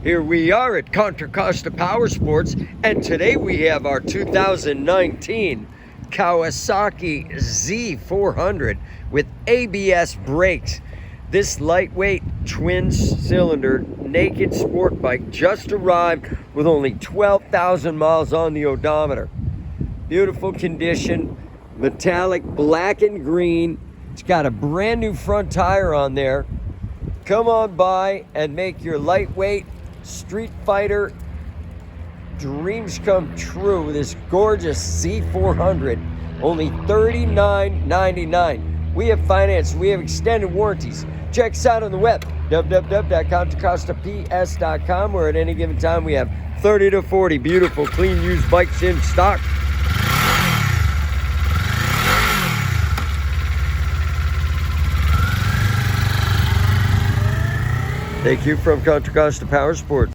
Here we are at Contra Costa Powersports, and today we have our 2019 Kawasaki Z400 with ABS brakes. This lightweight twin-cylinder naked sport bike just arrived with only 12,000 miles on the odometer. Beautiful condition, metallic black and green. It's got a brand new front tire on there. Come on by and make your lightweight street fighter dreams come true with this gorgeous Z400. Only $39.99. We have finance, we have extended warranties. Check us out on the web, www.contracostaps.com, where at any given time we have 30 to 40 beautiful, clean, used bikes in stock. Thank you from Contra Costa Powersports.